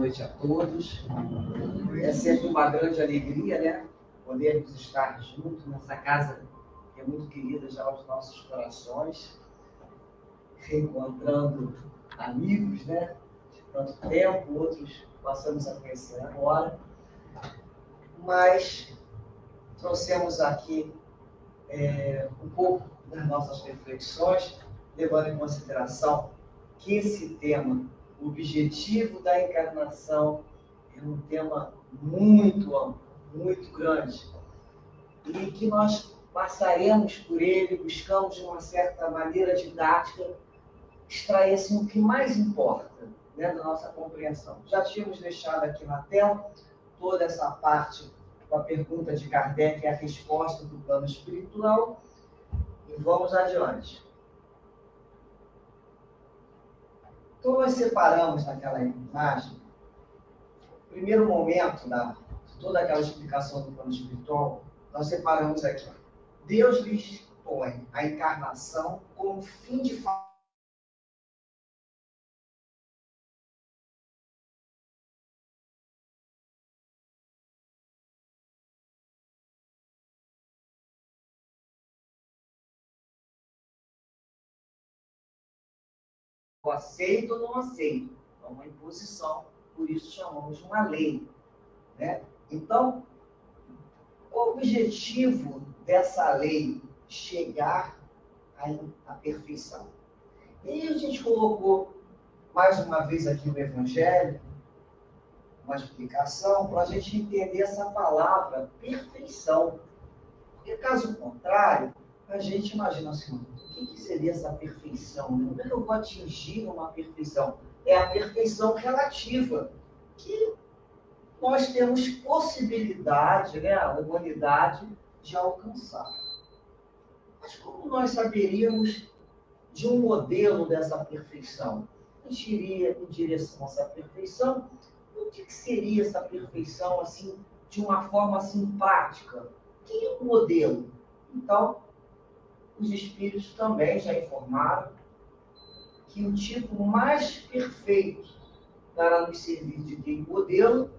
noite a todos. É sempre uma grande alegria, né? Podermos estar juntos nessa casa que é muito querida já aos nossos corações, reencontrando amigos, né? De tanto tempo, outros passamos a conhecer agora. Mas trouxemos aqui um pouco das nossas reflexões, levando em consideração que esse tema, o objetivo da encarnação, é um tema muito amplo, muito grande, e que nós passaremos por ele, buscamos de uma certa maneira didática, extrair assim, o que mais importa, né, da nossa compreensão. Já tínhamos deixado aqui na tela toda essa parte com a pergunta de Kardec e a resposta do plano espiritual, e vamos adiante. Então, nós separamos naquela imagem, o primeiro momento de toda aquela explicação do plano espiritual, nós separamos aqui. Deus lhes põe a encarnação como fim de aceito ou não aceito. É uma imposição, por isso chamamos de uma lei, né? Então, o objetivo dessa lei chegar à perfeição. E a gente colocou mais uma vez aqui no Evangelho, uma explicação para a gente entender essa palavra perfeição. Porque caso contrário, a gente imagina assim, o que seria essa perfeição? Como é que eu vou atingir uma perfeição? É a perfeição relativa, que nós temos possibilidade, né, a humanidade, de alcançar. Mas como nós saberíamos de um modelo dessa perfeição? A gente iria em direção a essa perfeição. O que seria essa perfeição, assim, de uma forma assim, prática? Que é o modelo? Então, os espíritos também já informaram que o tipo mais perfeito para nos servir de modelo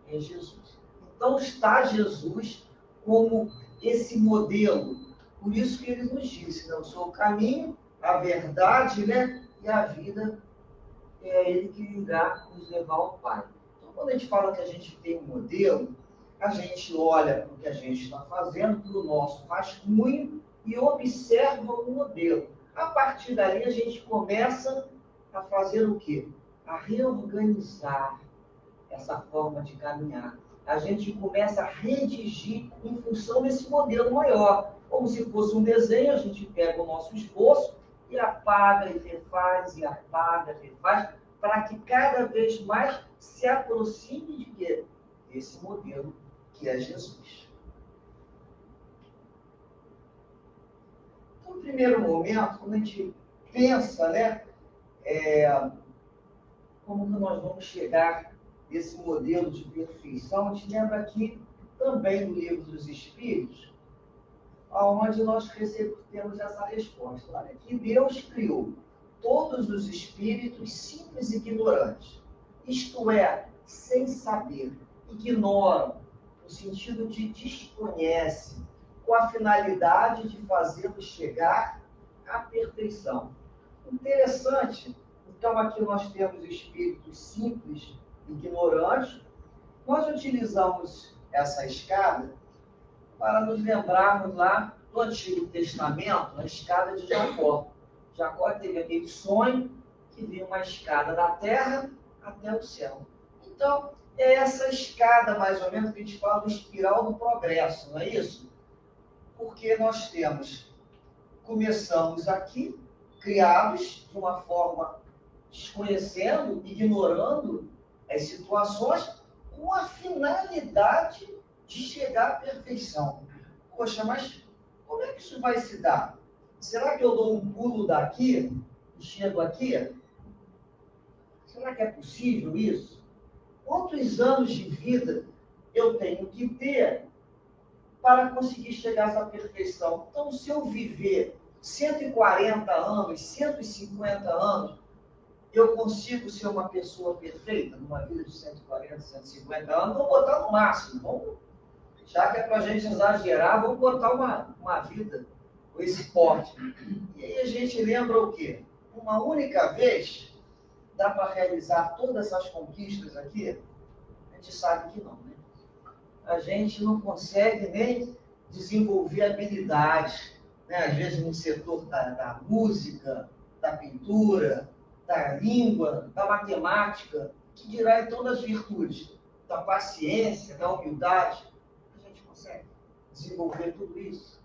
é Jesus. Então está Jesus como esse modelo. Por isso que ele nos disse, né? Eu sou o caminho, a verdade, né? E a vida, é ele que irá nos levar ao Pai. Então, quando a gente fala que a gente tem um modelo, a gente olha para o que a gente está fazendo, para o nosso rascunho, e observa o modelo. A partir dali, a gente começa a fazer o quê? A reorganizar essa forma de caminhar. A gente começa a redigir em função desse modelo maior. Como se fosse um desenho, a gente pega o nosso esboço e apaga e refaz, e apaga e refaz, para que cada vez mais se aproxime de quê? Desse modelo que é Jesus. No primeiro momento, quando a gente pensa, né, como que nós vamos chegar nesse modelo de perfeição, a gente lembra aqui também do Livro dos Espíritos, onde nós temos essa resposta. Olha, que Deus criou todos os espíritos simples e ignorantes, isto é, sem saber, ignoram, no sentido de desconhece, com a finalidade de fazê-los chegar à perfeição. Interessante, então aqui nós temos espíritos simples, ignorantes. Nós utilizamos essa escada para nos lembrarmos lá do Antigo Testamento, a escada de Jacó. Jacó teve aquele sonho que vinha uma escada da terra até o céu. Então, é essa escada, mais ou menos, que a gente fala do espiral do progresso, não é isso? Porque nós começamos aqui, criados de uma forma desconhecendo, ignorando as situações, com a finalidade de chegar à perfeição. Poxa, mas como é que isso vai se dar? Será que eu dou um pulo daqui e chego aqui? Será que é possível isso? Quantos anos de vida eu tenho que ter para conseguir chegar a essa perfeição? Então, se eu viver 140 anos, 150 anos, Eu consigo ser uma pessoa perfeita numa vida de 140, 150 anos? Vamos botar no máximo. Vamos, já que é para a gente exagerar, vamos botar uma vida com esse porte. E aí a gente lembra o quê? Uma única vez dá para realizar todas essas conquistas aqui? A gente sabe que não, né? A gente não consegue nem desenvolver habilidades, né? Às vezes no setor da música, da pintura, da língua, da matemática, que dirá então das virtudes, da paciência, da humildade. A gente consegue desenvolver tudo isso.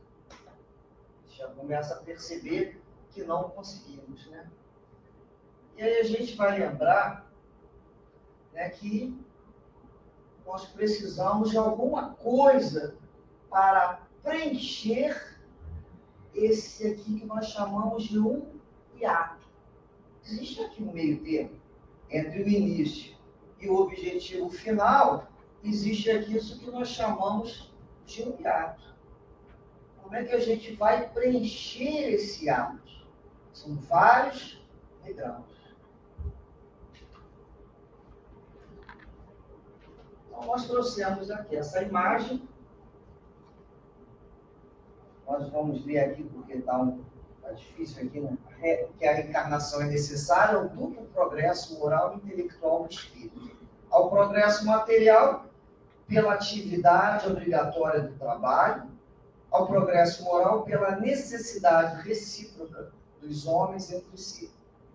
Já começa a perceber que não conseguimos, né? E aí a gente vai lembrar, né, que nós precisamos de alguma coisa para preencher esse aqui que nós chamamos de um hiato. Existe aqui um meio termo entre o início e o objetivo final, existe aqui isso que nós chamamos de um hiato. Como é que a gente vai preencher esse hiato? São vários degraus. Então, nós trouxemos aqui essa imagem. Nós vamos ver aqui, porque está difícil aqui, né? Que a reencarnação é necessária ao duplo progresso moral e intelectual do espírito. Ao progresso material, pela atividade obrigatória do trabalho, ao progresso moral, pela necessidade recíproca dos homens entre si.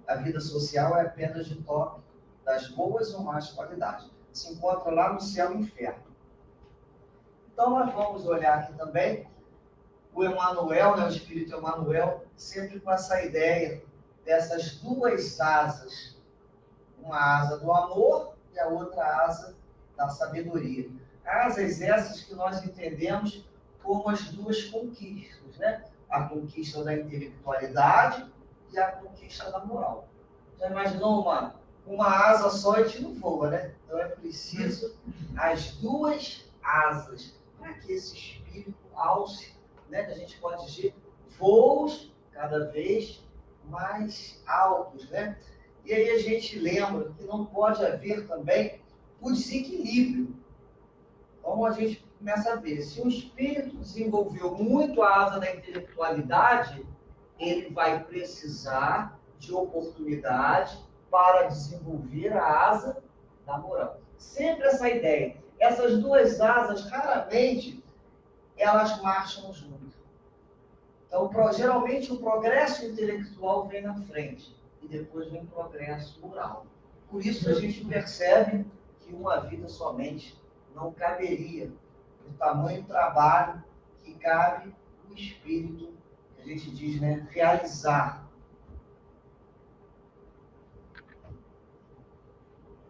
A vida social é apenas de toque das boas ou más qualidades. Se encontra lá no céu e no inferno. Então, nós vamos olhar aqui também o Emmanuel, né, o Espírito Emmanuel, sempre com essa ideia dessas duas asas. Uma asa do amor e a outra asa da sabedoria. Asas essas que nós entendemos como as duas conquistas, né? A conquista da intelectualidade e a conquista da moral. Já imaginou uma asa só e a gente não voa, né? Então é preciso as duas asas para que esse espírito alce, né, que a gente pode dizer, voos cada vez mais altos, né? E aí a gente lembra que não pode haver também o desequilíbrio. Então a gente começa a ver, se o espírito desenvolveu muito a asa da intelectualidade, ele vai precisar de oportunidade para desenvolver a asa da moral. Sempre essa ideia. Essas duas asas, raramente, elas marcham juntas. Então, geralmente, o progresso intelectual vem na frente e depois vem o progresso moral. Por isso, a gente percebe que uma vida somente não caberia o tamanho do trabalho que cabe o espírito, que a gente diz, né, realizar.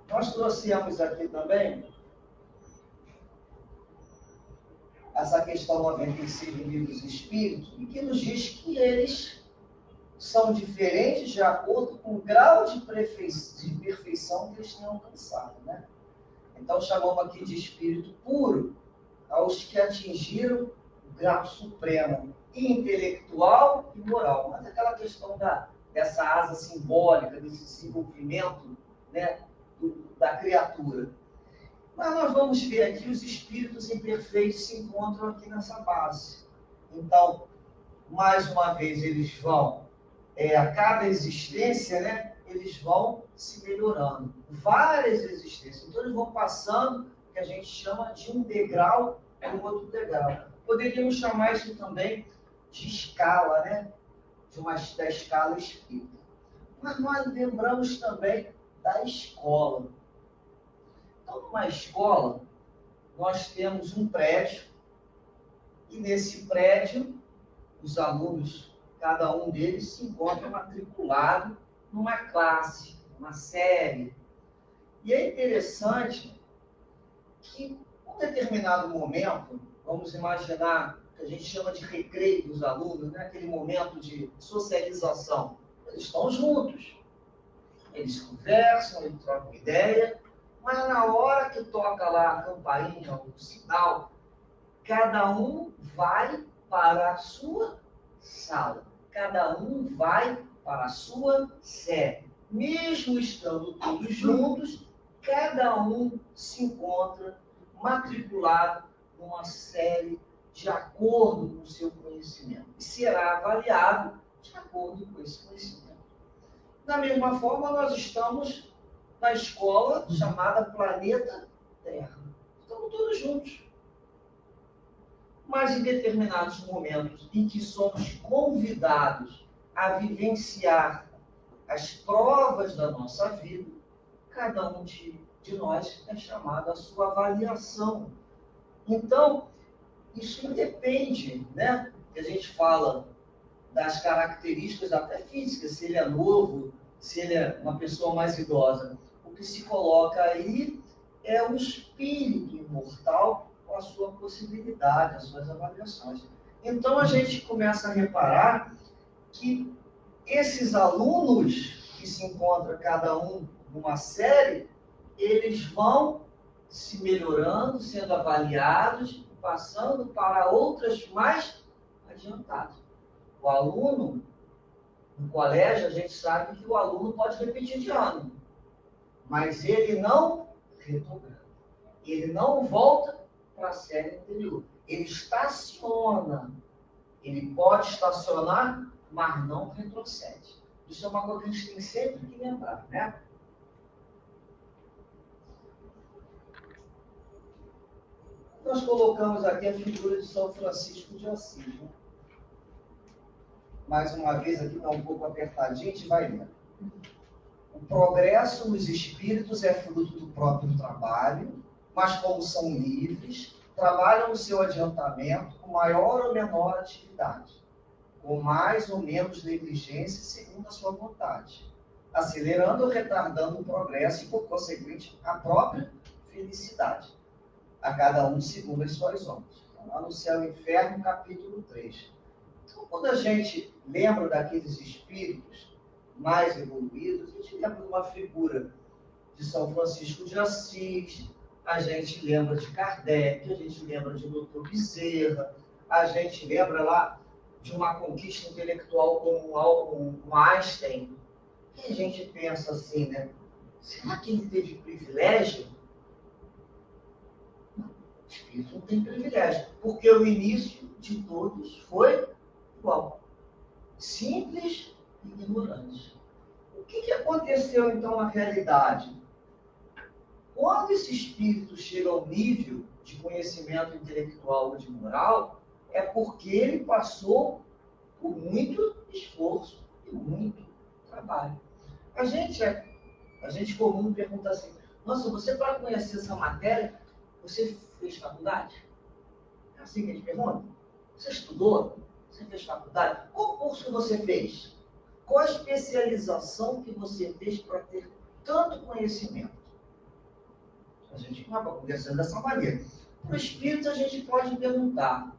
Nós trouxemos aqui também essa questão 96 do Livro dos Espíritos, e que nos diz que eles são diferentes de acordo com o grau de perfeição que eles têm alcançado, né? Então, chamamos aqui de espírito puro aos que atingiram o grau supremo, intelectual e moral. Mas aquela questão dessa asa simbólica, desse desenvolvimento, né, da criatura. Mas nós vamos ver aqui os espíritos imperfeitos se encontram aqui nessa base. Então, mais uma vez, eles vão, a cada existência, né, eles vão se melhorando. Várias existências. Então, eles vão passando, que a gente chama de um degrau para o outro degrau. Poderíamos chamar isso também de escala, né? Da escala espírita. Mas nós lembramos também da escola. Então, numa escola, nós temos um prédio, e nesse prédio, os alunos, cada um deles, se encontra matriculado numa classe, uma série. E é interessante que, em um determinado momento, vamos imaginar, que a gente chama de recreio dos alunos, né? Aquele momento de socialização. Eles estão juntos, eles conversam, eles trocam ideia, mas na hora que toca lá a campainha, o sinal, cada um vai para a sua sala. Cada um vai para a sua série. mesmo estando todos juntos, cada um se encontra matriculado numa série de acordo com o seu conhecimento e será avaliado de acordo com esse conhecimento. Da mesma forma, nós estamos na escola chamada Planeta Terra. Estamos todos juntos. Mas em determinados momentos em que somos convidados a vivenciar as provas da nossa vida, cada um de nós é chamado à sua avaliação. Então, isso independe, né? Que a gente fala das características até físicas, se ele é novo, se ele é uma pessoa mais idosa. O que se coloca aí é o espírito imortal com a sua possibilidade, as suas avaliações. Então, a gente começa a reparar que esses alunos que se encontram cada um numa série, eles vão se melhorando, sendo avaliados, passando para outras mais adiantadas. O aluno, no colégio, a gente sabe que o aluno pode repetir de ano, mas ele não retrograda. Ele não volta para a série anterior. Ele estaciona. Ele pode estacionar, mas não retrocede. Isso é uma coisa que a gente tem sempre que lembrar, né? Nós colocamos aqui a figura de São Francisco de Assis, né? Mais uma vez, aqui está um pouco apertadinho, a gente vai ver. O progresso nos espíritos é fruto do próprio trabalho, mas como são livres, trabalham o seu adiantamento com maior ou menor atividade, com mais ou menos negligência segundo a sua vontade, acelerando ou retardando o progresso e, por consequente, a própria felicidade, a cada um segundo as suas obras. Então, lá no Céu e Inferno, capítulo 3. Então, quando a gente lembra daqueles espíritos mais evoluídos, a gente lembra de uma figura de São Francisco de Assis, a gente lembra de Kardec, a gente lembra de Dr. Bezerra, a gente lembra lá de uma conquista intelectual como Einstein. E a gente pensa assim, né? Será que ele teve privilégio? Não, o espírito não tem privilégio, porque o início de todos foi igual. Simples e ignorante. O que aconteceu então na realidade? Quando esse espírito chega ao nível de conhecimento intelectual ou de moral, é porque ele passou por muito esforço e muito trabalho. A gente comum pergunta assim, nossa, você para conhecer essa matéria, você fez faculdade? É assim que a gente pergunta. Você estudou? Você fez faculdade? Qual curso você fez? Qual a especialização que você fez para ter tanto conhecimento? A gente não vai conversando dessa maneira. Para o espírito, a gente pode perguntar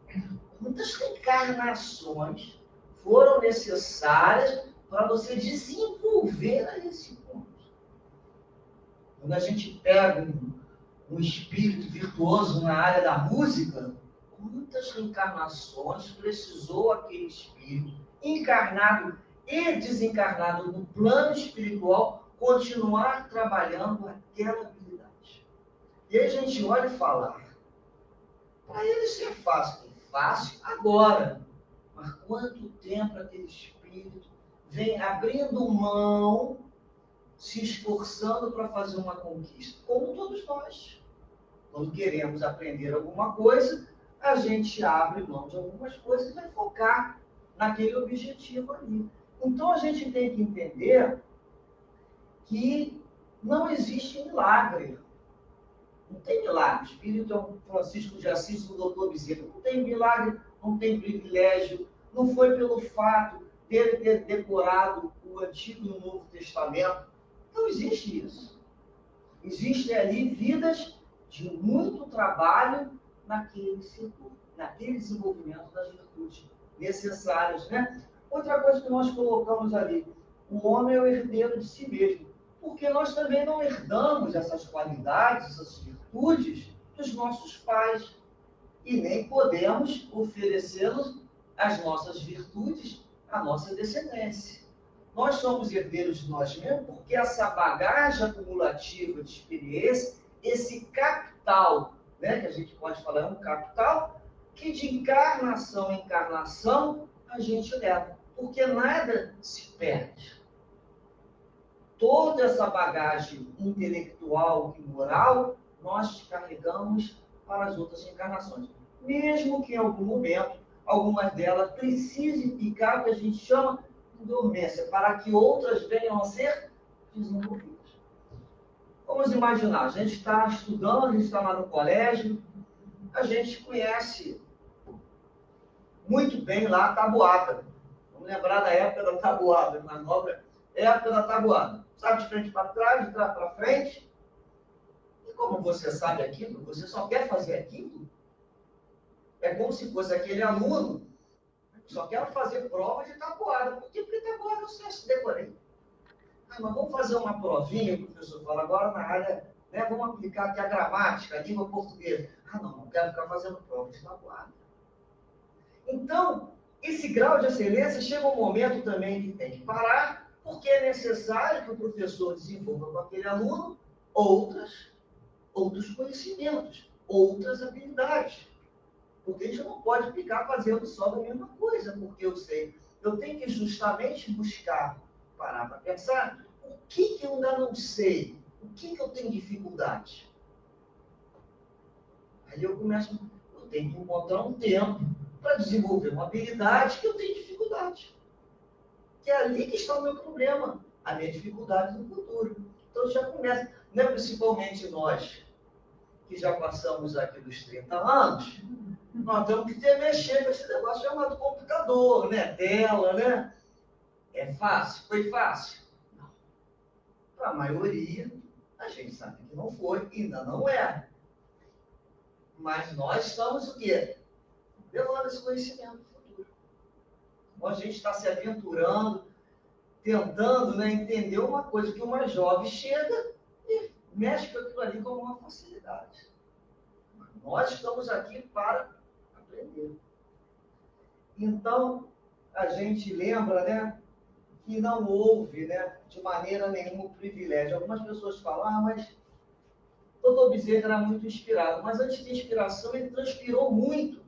quantas reencarnações foram necessárias para você desenvolver a esse ponto. Quando a gente pega um espírito virtuoso na área da música, quantas reencarnações precisou aquele espírito, encarnado e desencarnado no plano espiritual, continuar trabalhando aquela habilidade. E aí a gente olha e fala, para ele isso é fácil. É fácil agora. Mas quanto tempo aquele espírito vem abrindo mão, se esforçando para fazer uma conquista? Como todos nós. Quando queremos aprender alguma coisa, a gente abre mão de algumas coisas e vai focar naquele objetivo ali. Então a gente tem que entender que não existe milagre. Não tem milagre. O Espírito é um Francisco de Assis, o doutor Bezerra. Não tem milagre, não tem privilégio. Não foi pelo fato dele ter decorado o Antigo e o Novo Testamento. Não existe isso. Existem ali vidas de muito trabalho naquele setor, naquele desenvolvimento das virtudes necessárias, né? Outra coisa que nós colocamos ali, o homem é o herdeiro de si mesmo, porque nós também não herdamos essas qualidades, essas virtudes dos nossos pais e nem podemos oferecê-los as nossas virtudes à nossa descendência. nós somos herdeiros de nós mesmos porque essa bagagem acumulativa de experiência, esse capital, né, que a gente pode falar, é um capital que de encarnação em encarnação a gente leva. Porque nada se perde. Toda essa bagagem intelectual e moral nós carregamos para as outras encarnações. Mesmo que em algum momento, algumas delas precisem ficar o que a gente chama de dormência, para que outras venham a ser desenvolvidas. Vamos imaginar, a gente está estudando, a gente está lá no colégio, a gente conhece muito bem lá a tabuada. Vamos lembrar da época da tabuada, na nova época da tabuada. Sabe, de frente para trás, de trás para frente. E como você sabe aquilo, você só quer fazer aquilo. É como se fosse aquele aluno que só quer fazer prova de tabuada. Por quê? Porque tabuada eu sei, se decorei. Ah, mas vamos fazer uma provinha, o professor fala, agora na área, né, vamos aplicar aqui a gramática, a língua portuguesa. Ah, não quero ficar fazendo prova de tabuada. Então, esse grau de excelência chega um momento também que tem que parar, porque é necessário que o professor desenvolva com aquele aluno outros conhecimentos, outras habilidades. Porque a gente não pode ficar fazendo só a mesma coisa, porque eu sei. Eu tenho que justamente buscar, parar para pensar, o que eu ainda não sei? O que eu tenho dificuldade? Aí eu tenho que encontrar um tempo para desenvolver uma habilidade que eu tenho dificuldade. Que é ali que está o meu problema, a minha dificuldade no futuro. Então já começa, né, principalmente nós, que já passamos aqui dos 30 anos, nós temos que mexer com esse negócio chamado computador, né? Tela, né? É fácil? Foi fácil? Não. Para a maioria, a gente sabe que não foi, ainda não é. Mas nós estamos o quê? Levando esse conhecimento no futuro. Então, a gente está se aventurando, tentando, né, entender uma coisa que uma jovem chega e mexe com aquilo ali com uma facilidade. Nós estamos aqui para aprender. Então, a gente lembra, né, que não houve, né, de maneira nenhuma o privilégio. Algumas pessoas falam, mas o Dr. Bezerra era muito inspirado. Mas antes de inspiração, ele transpirou muito.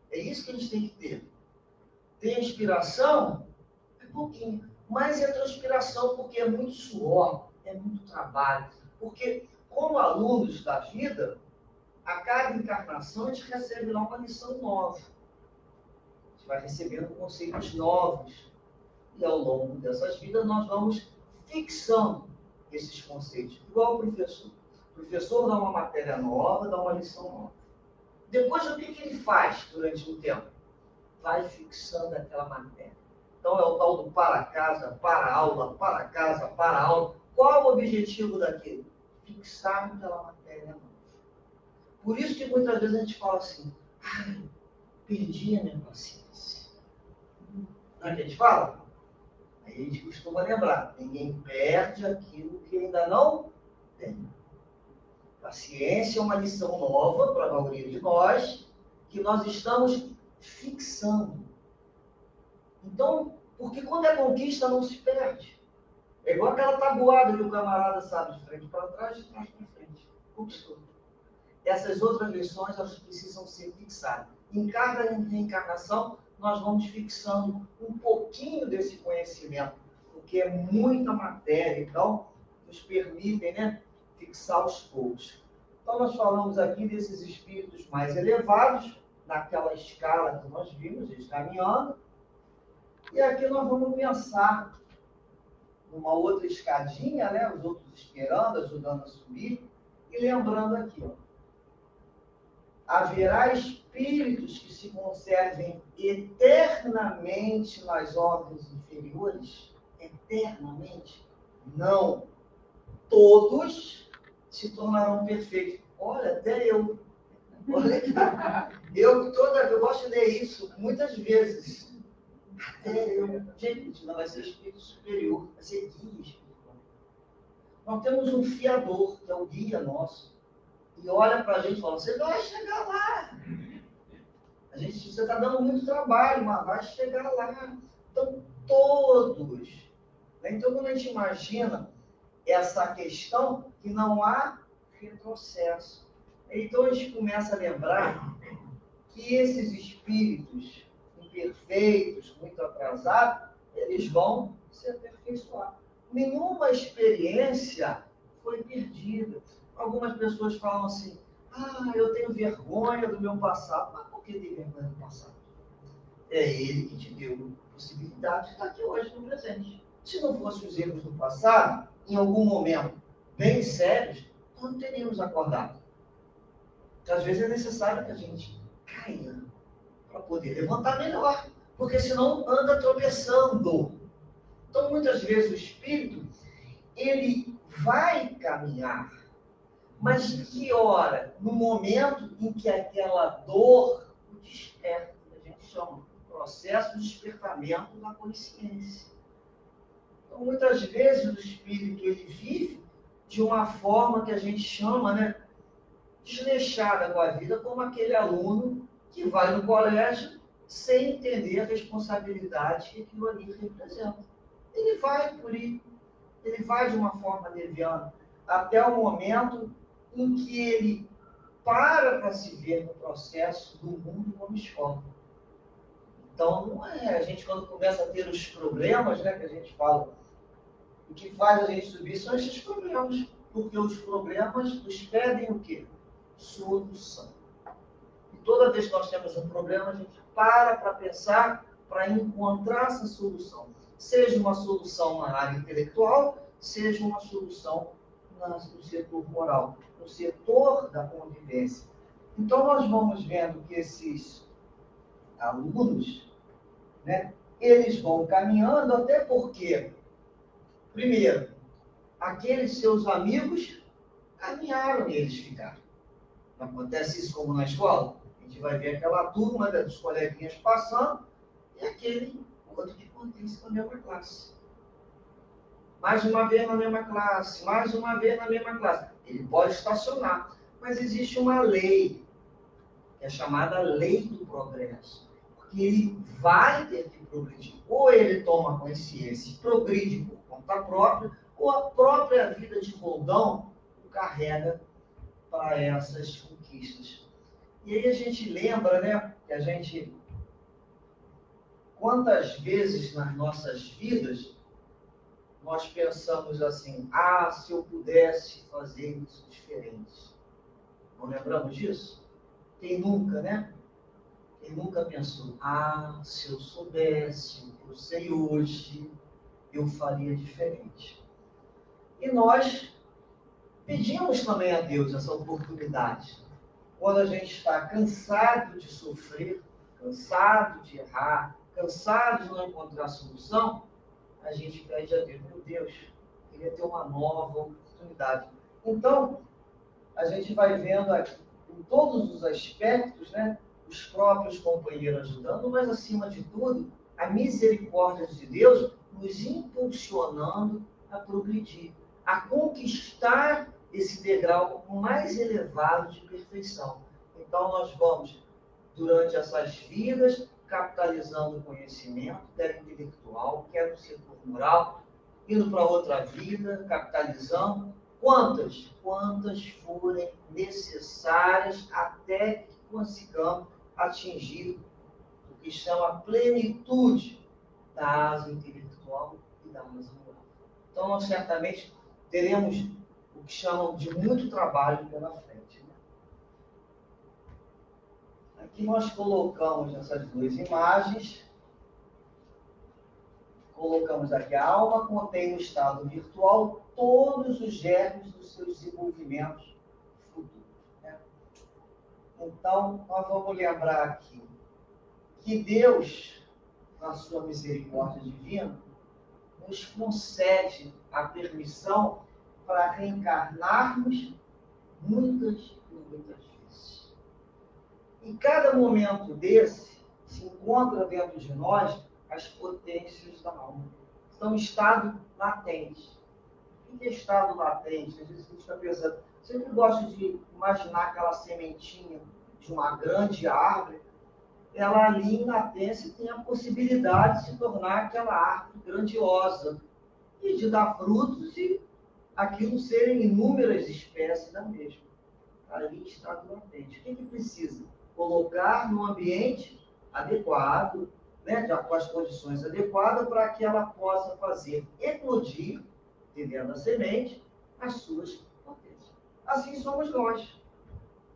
É isso que a gente tem que ter. Tem inspiração? É pouquinho. Mas é transpiração porque é muito suor, é muito trabalho. Porque, como alunos da vida, a cada encarnação a gente recebe lá uma lição nova. A gente vai recebendo conceitos novos. E ao longo dessas vidas nós vamos fixando esses conceitos. Igual o professor. O professor dá uma matéria nova, dá uma lição nova. Depois o que ele faz durante um tempo? Vai fixando aquela matéria. Então é o tal do para casa, para aula, para casa, para aula. Qual o objetivo daquilo? Fixar aquela matéria nova. Por isso que muitas vezes a gente fala assim, perdi a minha paciência. Não é que a gente fala? Aí a gente costuma lembrar, ninguém perde aquilo que ainda não tem. Paciência é uma lição nova para a maioria de nós, que nós estamos fixando. Então, porque quando é conquista, não se perde. É igual aquela tabuada que o camarada sabe de frente para trás, de trás para frente. Conquistou. Essas outras lições, elas precisam ser fixadas. Em cada reencarnação, nós vamos fixando um pouquinho desse conhecimento, porque é muita matéria, então, nos permitem, né, fixar aos poucos. Então, nós falamos aqui desses espíritos mais elevados, naquela escala que nós vimos, eles caminhando, e aqui nós vamos pensar numa outra escadinha, né, os outros esperando, ajudando a subir, e lembrando aqui, ó, haverá espíritos que se conservem eternamente nas ordens inferiores? Eternamente? Não. Todos se tornarão perfeitos. Olha, até eu. Olha aqui. Eu gosto de ler isso muitas vezes. Até eu. Gente, não vai ser espírito superior, vai ser guia espiritual. Nós temos um fiador, que é o guia nosso. E olha para a gente e fala, você vai chegar lá. Você está dando muito trabalho, mas vai chegar lá. Então, todos Então, quando a gente imagina essa questão, que não há retrocesso. Então, a gente começa a lembrar que esses espíritos imperfeitos, muito atrasados, eles vão se aperfeiçoar. Nenhuma experiência foi perdida. Algumas pessoas falam assim, eu tenho vergonha do meu passado. Mas por que tem vergonha do passado? É ele que te deu a possibilidade de estar aqui hoje no presente. Se não fossem os erros do passado, em algum momento bem sérios, nós não teríamos acordado. Às vezes é necessário que a gente caia para poder levantar melhor, porque senão anda tropeçando. Então, muitas vezes o espírito, ele vai caminhar, mas que hora? No momento em que aquela dor o desperta, a gente chama processo de despertamento da consciência. Então, muitas vezes o espírito, ele vive de uma forma que a gente chama, desleixada com a vida, como aquele aluno que vai no colégio sem entender a responsabilidade que aquilo ali representa. Ele vai por aí, ele vai de uma forma leviana, até o momento em que ele para se ver no processo do mundo como escola. Então, não é a gente, quando começa a ter os problemas, que a gente fala, o que faz a gente subir são esses problemas, porque os problemas nos pedem o quê? Solução. E toda vez que nós temos um problema, a gente para pensar, para encontrar essa solução. Seja uma solução na área intelectual, seja uma solução no setor moral, no setor da convivência. Então, nós vamos vendo que esses alunos, eles vão caminhando, até porque, primeiro, aqueles seus amigos caminharam e eles ficaram. Não acontece isso como na escola? A gente vai ver aquela turma dos coleguinhas passando e aquele outro que pertence à mesma classe. Mais uma vez na mesma classe, mais uma vez na mesma classe. Ele pode estacionar, mas existe uma lei, que é chamada lei do progresso, porque ele vai ter que progredir. Ou ele toma consciência e progride por conta própria, ou a própria vida de roldão o carrega para essas conquistas. E aí a gente lembra, que a gente, quantas vezes nas nossas vidas, nós pensamos assim, se eu pudesse fazer isso diferente. Não lembramos disso? Quem nunca, Quem nunca pensou, se eu soubesse o que eu sei hoje, eu faria diferente. E nós pedimos também a Deus essa oportunidade. Quando a gente está cansado de sofrer, cansado de errar, cansado de não encontrar solução, a gente pede a Deus, meu Deus, queria ter uma nova oportunidade. Então, a gente vai vendo aqui, em todos os aspectos, os próprios companheiros ajudando, mas acima de tudo, a misericórdia de Deus nos impulsionando a progredir, a conquistar esse degrau mais elevado de perfeição. Então, nós vamos, durante essas vidas, capitalizando o conhecimento, quer intelectual, quer no setor moral, indo para outra vida, capitalizando, quantas forem necessárias até que consigamos atingir o que chama plenitude da asa intelectual e da asa moral. Então, nós certamente teremos o que chamam de muito trabalho pela frente. Aqui nós colocamos essas duas imagens. Colocamos aqui, a alma contém no estado virtual todos os germes dos seus desenvolvimentos futuros. Então, nós vamos lembrar aqui que Deus, na sua misericórdia divina, nos concede a permissão para reencarnarmos muitas e muitas vezes. Em cada momento desse, se encontra dentro de nós as potências da alma. Então, estado latente. O que é estado latente? Às vezes a gente está pensando, sempre gosto de imaginar aquela sementinha de uma grande árvore, ela ali em latência tem a possibilidade de se tornar aquela árvore grandiosa. e de dar frutos e aquilo serem inúmeras espécies da mesma. Ali está do latente. O que precisa? Colocar no ambiente adequado, né, com as condições adequadas para que ela possa fazer eclodir, dentro da semente, as suas potências. Assim somos nós.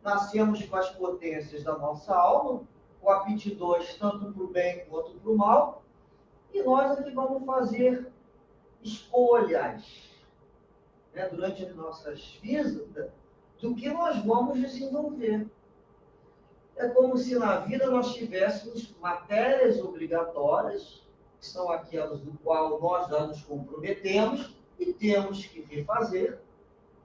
Nascemos com as potências da nossa alma, com aptidões tanto para o bem quanto para o mal, e nós é que vamos fazer escolhas, né, durante as nossas vidas, do que nós vamos desenvolver. É como se na vida nós tivéssemos matérias obrigatórias, que são aquelas do qual nós já nos comprometemos e temos que refazer.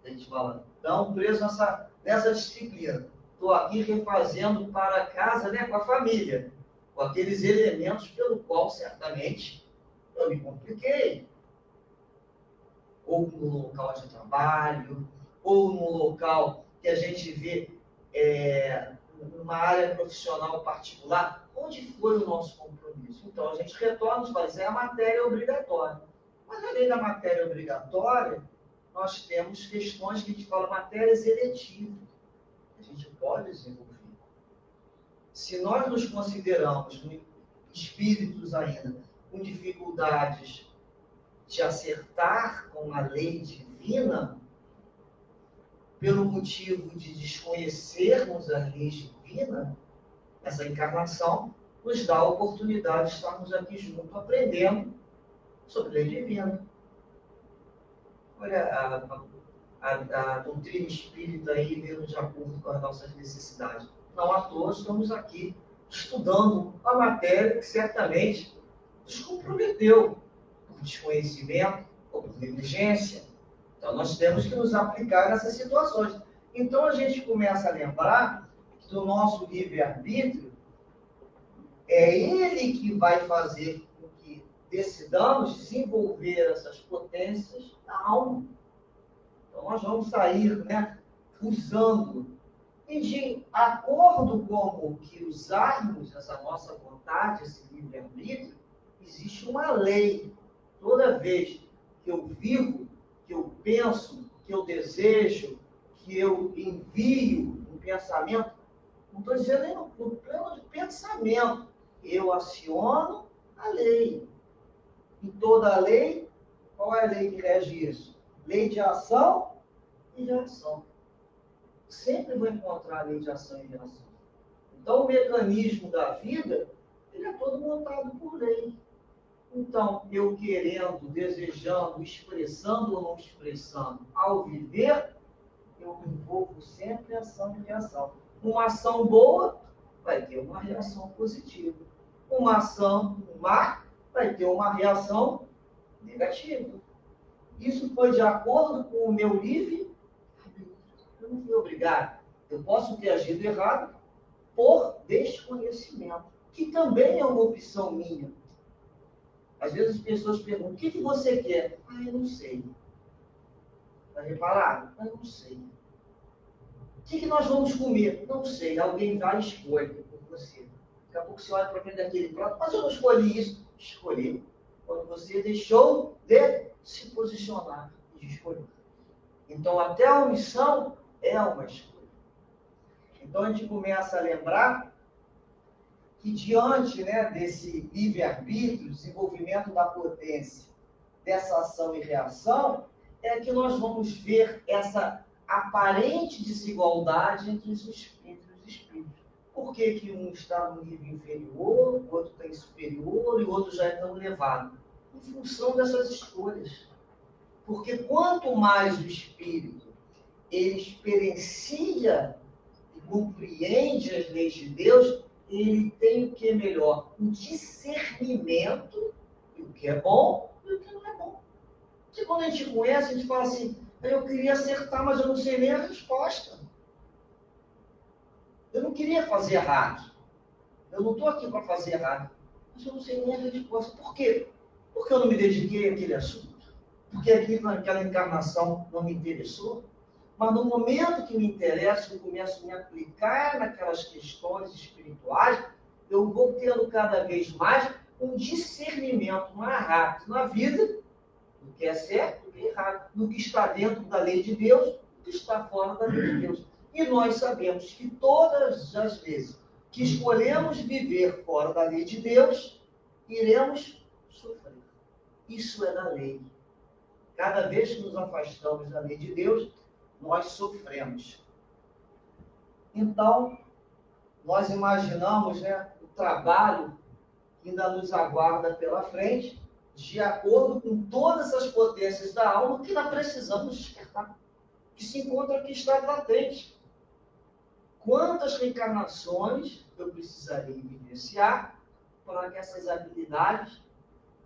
A gente fala, então, preso nessa disciplina. Estou aqui refazendo para casa, né, com a família, com aqueles elementos pelo qual certamente eu me compliquei. Ou no local de trabalho, ou no local que a gente vê numa área profissional particular, onde foi o nosso compromisso. Então, a gente retorna e fala, isso é a matéria obrigatória. Mas, além da matéria obrigatória, nós temos questões que a gente fala matérias eletivas. A gente pode desenvolver. Se nós nos consideramos espíritos ainda com dificuldades de acertar com a lei divina, pelo motivo de desconhecermos a lei divina, essa encarnação nos dá a oportunidade de estarmos aqui juntos aprendendo sobre a lei divina. Olha, a doutrina espírita aí veio de acordo com as nossas necessidades. Não à toa estamos aqui estudando uma matéria que certamente nos comprometeu por desconhecimento ou por negligência. Então, nós temos que nos aplicar nessas situações. Então, a gente começa a lembrar que do nosso livre-arbítrio, é ele que vai fazer com que decidamos desenvolver essas potências da alma. Então, nós vamos sair, né, usando. E de acordo com o que usarmos essa nossa vontade, esse livre-arbítrio, existe uma lei. Toda vez que eu vivo, que eu penso, que eu desejo, que eu envio um pensamento, não estou dizendo no plano de pensamento, eu aciono a lei. E toda a lei, qual é a lei que rege isso? Lei de ação e reação. Sempre vou encontrar a lei de ação e reação. Então, o mecanismo da vida, ele é todo montado por lei. Então, eu querendo, desejando, expressando ou não expressando, ao viver, eu envolvo sempre ação e reação. Uma ação boa vai ter uma reação positiva. Uma ação má vai ter uma reação negativa. Isso foi de acordo com o meu livre. Eu não fui obrigado. Eu posso ter agido errado por desconhecimento, que também é uma opção minha. Às vezes as pessoas perguntam, o que você quer? Ah, eu não sei. Está reparado? Ah, eu não sei. O que nós vamos comer? Não sei. Alguém vai e escolhe por você. Daqui a pouco você olha para frente daquele prato, mas eu não escolhi isso. Escolhi. Quando você deixou de se posicionar e de escolher. Então, até a omissão é uma escolha. Então, a gente começa a lembrar que diante, né, desse livre-arbítrio, desenvolvimento da potência, dessa ação e reação, é que nós vamos ver essa aparente desigualdade entre os espíritos. Por que um está no nível inferior, o outro está em superior e o outro já é tão elevado? Em função dessas escolhas. Porque quanto mais o espírito ele experiencia e compreende as leis de Deus, ele tem o que é melhor? Um discernimento do que é bom e o que não é bom. Porque quando a gente conhece, a gente fala assim, eu queria acertar, mas eu não sei nem a resposta. Eu não queria fazer errado. Eu não estou aqui para fazer errado. Mas eu não sei nem a resposta. Por quê? Porque eu não me dediquei àquele assunto. Porque aquela encarnação não me interessou. Mas no momento que me interessa, eu começo a me aplicar naquelas questões espirituais, eu vou tendo cada vez mais um discernimento mais rápido na vida do que é certo, do que é errado, do que está dentro da lei de Deus, do que está fora da lei de Deus. E nós sabemos que todas as vezes que escolhemos viver fora da lei de Deus, iremos sofrer. Isso é da lei. Cada vez que nos afastamos da lei de Deus, nós sofremos. Então, nós imaginamos, né, o trabalho que ainda nos aguarda pela frente, de acordo com todas as potências da alma que nós precisamos despertar, que se encontra aqui, está latente. Quantas reencarnações eu precisaria vivenciar para que essas habilidades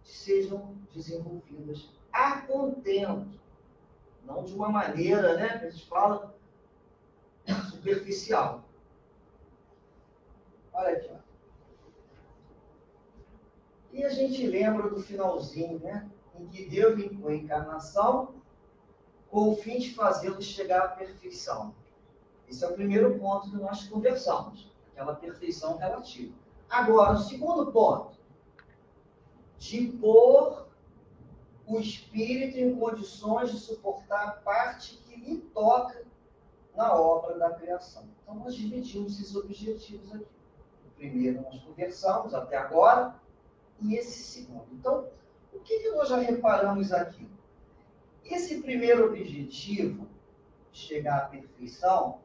sejam desenvolvidas a contento, não de uma maneira, né, que a gente fala, superficial. Olha aqui, ó. E a gente lembra do finalzinho, né, em que Deus limpou a encarnação com o fim de fazê-lo chegar à perfeição. Esse é o primeiro ponto que nós conversamos, aquela perfeição relativa. Agora, o segundo ponto, de pôr o espírito em condições de suportar a parte que lhe toca na obra da criação. Então, nós dividimos esses objetivos aqui. O primeiro nós conversamos até agora, e esse segundo. Então, o que nós já reparamos aqui? Esse primeiro objetivo, chegar à perfeição,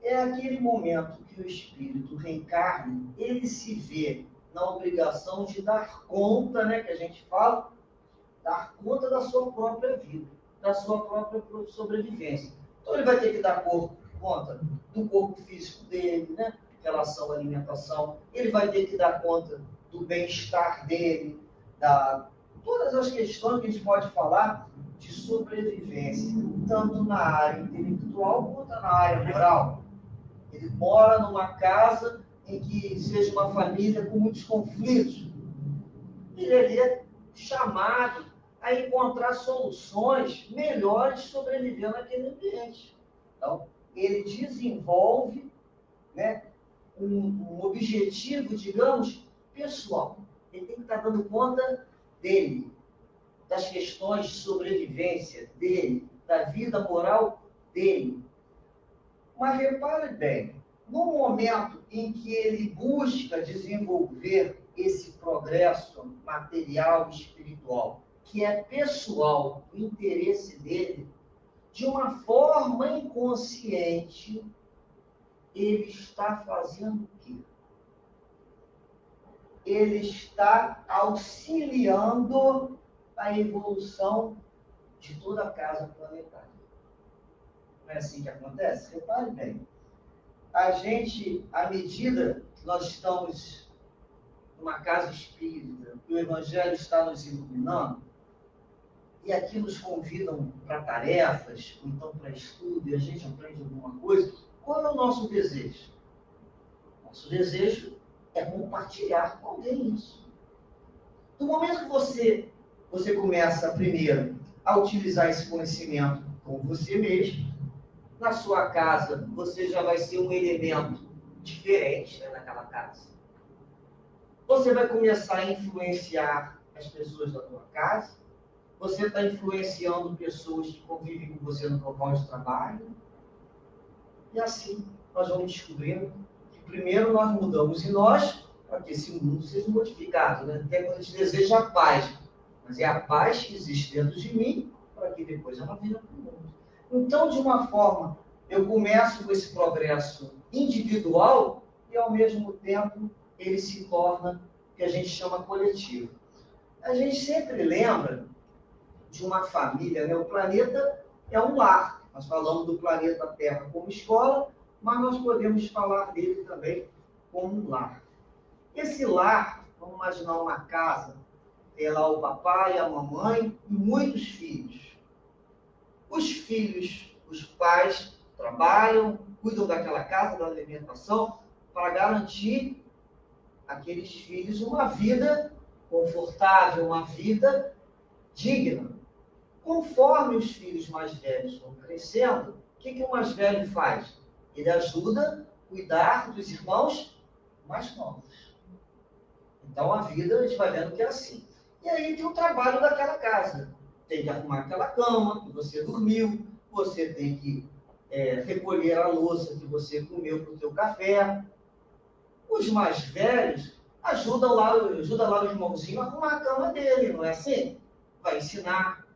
é aquele momento que o espírito reencarna, ele se vê na obrigação de dar conta, né, que a gente fala, dar conta da sua própria vida, da sua própria sobrevivência. Então ele vai ter que dar conta do corpo físico dele, né, em relação à alimentação, ele vai ter que dar conta do bem-estar dele, todas as questões que a gente pode falar de sobrevivência, tanto na área intelectual quanto na área moral. Ele mora numa casa em que seja uma família com muitos conflitos. Ele é chamado a encontrar soluções melhores sobrevivendo naquele ambiente. Então, ele desenvolve, né, um objetivo, digamos, pessoal. Ele tem que estar dando conta dele, das questões de sobrevivência dele, da vida moral dele. Mas repare bem, no momento em que ele busca desenvolver esse progresso material e espiritual, que é pessoal, o interesse dele, de uma forma inconsciente, ele está fazendo o quê? Ele está auxiliando a evolução de toda a casa planetária. Não é assim que acontece? Repare bem. A gente, à medida que nós estamos numa casa espírita, que o Evangelho está nos iluminando, e aqui nos convidam para tarefas, ou então para estudo, e a gente aprende alguma coisa, qual é o nosso desejo? Nosso desejo é compartilhar com alguém isso. No momento que você começa, primeiro, a utilizar esse conhecimento com você mesmo, na sua casa, você já vai ser um elemento diferente, né, naquela casa. Você vai começar a influenciar as pessoas da tua casa. Você está influenciando pessoas que convivem com você no local de trabalho. E assim, nós vamos descobrindo que primeiro nós mudamos em nós, para que esse mundo seja modificado. Né? Até quando a gente deseja a paz. Mas é a paz que existe dentro de mim, para que depois ela venha para o mundo. Então, de uma forma, eu começo com esse progresso individual e, ao mesmo tempo, ele se torna o que a gente chama coletivo. A gente sempre lembra de uma família, né? O planeta é um lar. Nós falamos do planeta Terra como escola, mas nós podemos falar dele também como um lar. Esse lar, vamos imaginar uma casa, tem lá o papai, a mamãe e muitos filhos. Os filhos, os pais, trabalham, cuidam daquela casa, da alimentação, para garantir àqueles filhos uma vida confortável, uma vida digna. Conforme os filhos mais velhos vão crescendo, o que o mais velho faz? Ele ajuda a cuidar dos irmãos mais novos. Então a vida, a gente vai vendo que é assim. E aí tem o trabalho daquela casa. tem que arrumar aquela cama que você dormiu, você tem que recolher a louça que você comeu para o seu café. Os mais velhos ajudam lá o irmãozinho a arrumar a cama dele, não é assim? Vai ensinar,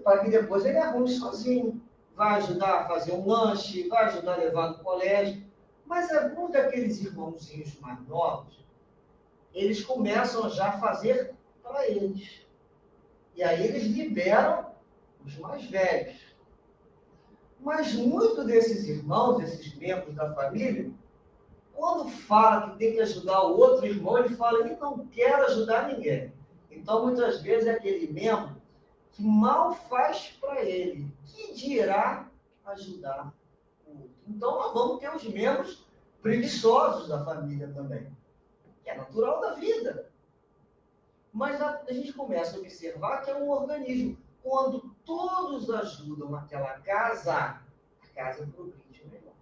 para que depois ele arrume sozinho. Vai ajudar a fazer um lanche, vai ajudar a levar no colégio. Mas é bom que aqueles irmãozinhos mais novos, eles começam já a fazer para eles. E aí eles liberam os mais velhos. Mas muitos desses irmãos, desses membros da família, quando fala que tem que ajudar o outro irmão, ele fala que não quer ajudar ninguém. Então, muitas vezes, é aquele membro que mal faz para ele, que dirá ajudar o outro. Então, nós vamos ter os membros preguiçosos da família também, que é natural da vida. Mas a gente começa a observar que é um organismo. Quando todos ajudam aquela casa, a casa progride melhor.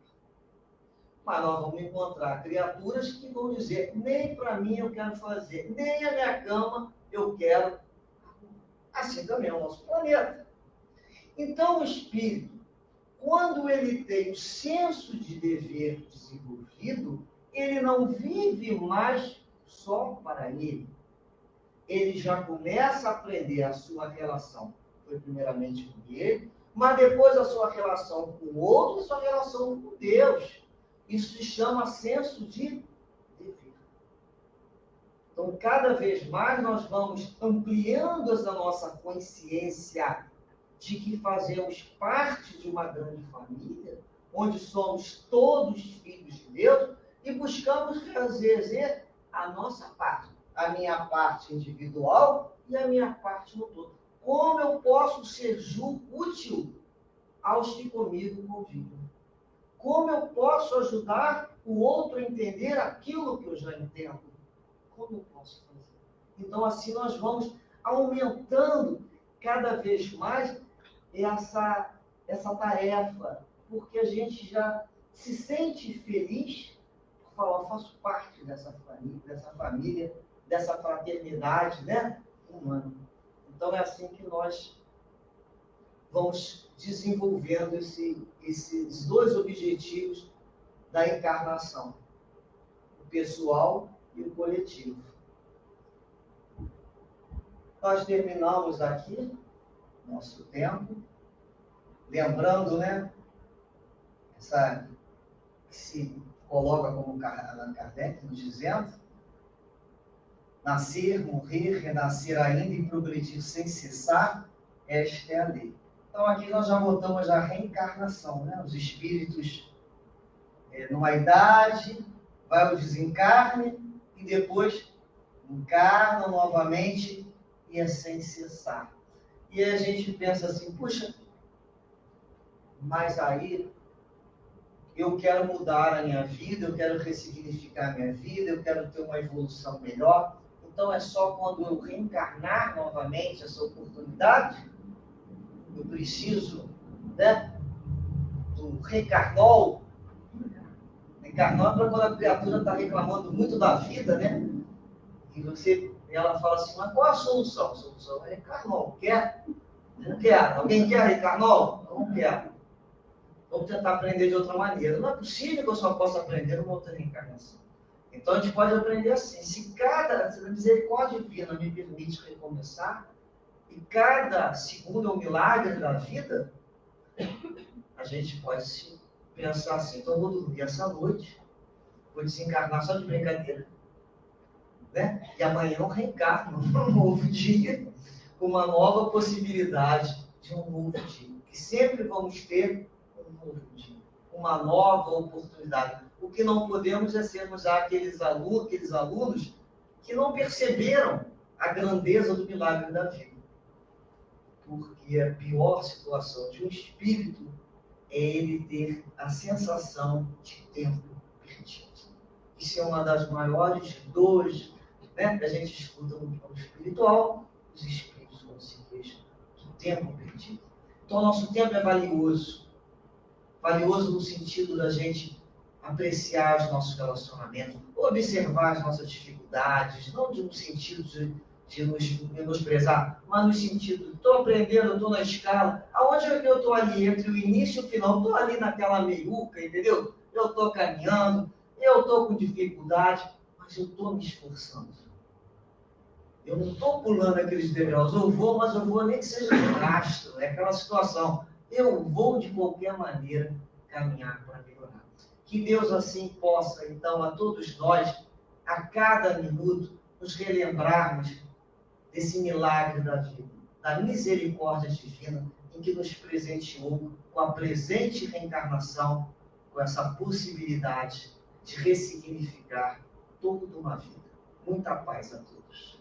Mas nós vamos encontrar criaturas que vão dizer, nem para mim eu quero fazer, nem a minha cama eu quero. Assim também é o nosso planeta. Então o espírito, quando ele tem o senso de dever desenvolvido, ele não vive mais só para ele. Ele já começa a aprender a sua relação, foi primeiramente com ele, mas depois a sua relação com o outro e a sua relação com Deus. Isso se chama senso de dever. Então, cada vez mais nós vamos ampliando essa nossa consciência de que fazemos parte de uma grande família, onde somos todos filhos de Deus, e buscamos fazer a nossa parte. A minha parte individual e a minha parte no todo. Como eu posso ser útil aos que comigo convivem? Como eu posso ajudar o outro a entender aquilo que eu já entendo? Como eu posso fazer? Então, assim nós vamos aumentando cada vez mais essa tarefa, porque a gente já se sente feliz por falar, eu faço parte dessa família, dessa fraternidade, né, humana. Então, é assim que nós vamos desenvolvendo esses dois objetivos da encarnação, o pessoal e o coletivo. Nós terminamos aqui nosso tempo, lembrando, né, que se coloca como Allan Kardec nos dizendo, nascer, morrer, renascer ainda e progredir sem cessar, esta é a lei. Então aqui nós já voltamos à reencarnação, né? Os espíritos, numa idade, vai ao desencarne e depois encarnam novamente e é sem cessar. E aí a gente pensa assim, puxa, mas aí eu quero mudar a minha vida, eu quero ressignificar a minha vida, eu quero ter uma evolução melhor. Então é só quando eu reencarnar novamente essa oportunidade, eu preciso, né, do reencarnol. Reencarnol é para quando a criatura está reclamando muito da vida, né? E ela fala assim, mas qual a solução? A solução é reencarnol. Quer? Não quero. Alguém quer reencarnol? Não quero. Vamos tentar aprender de outra maneira. Não é possível que eu só possa aprender uma outra reencarnação. Então a gente pode aprender assim. Se a misericórdia divina me permite recomeçar, e cada segundo é um milagre da vida, a gente pode pensar assim, então eu vou dormir essa noite, vou desencarnar só de brincadeira, né? E amanhã eu reencarno num novo dia, com uma nova possibilidade de um novo dia. Que sempre vamos ter um novo dia, uma nova oportunidade. O que não podemos é sermos aqueles alunos que não perceberam a grandeza do milagre da vida. Porque a pior situação de um espírito é ele ter a sensação de tempo perdido. Isso é uma das maiores dores, né, que a gente escuta no plano espiritual. Os espíritos vão se queixar do tempo perdido. Então, o nosso tempo é valioso. Valioso no sentido da gente apreciar os nossos relacionamentos, observar as nossas dificuldades, não no sentido de de nos menosprezar, mas no sentido, estou aprendendo, estou na escala, aonde é que eu estou ali, entre o início e o final? Estou ali naquela meiuca, entendeu? Eu estou caminhando, eu estou com dificuldade, mas eu estou me esforçando. Eu não estou pulando aqueles degraus, eu vou, mas eu vou nem que seja de rastro, é aquela situação. Eu vou, de qualquer maneira, caminhar para melhorar. Que Deus assim possa, então, a todos nós, a cada minuto, nos relembrarmos desse milagre da vida, da misericórdia divina, em que nos presenteou com a presente reencarnação, com essa possibilidade de ressignificar toda uma vida. Muita paz a todos.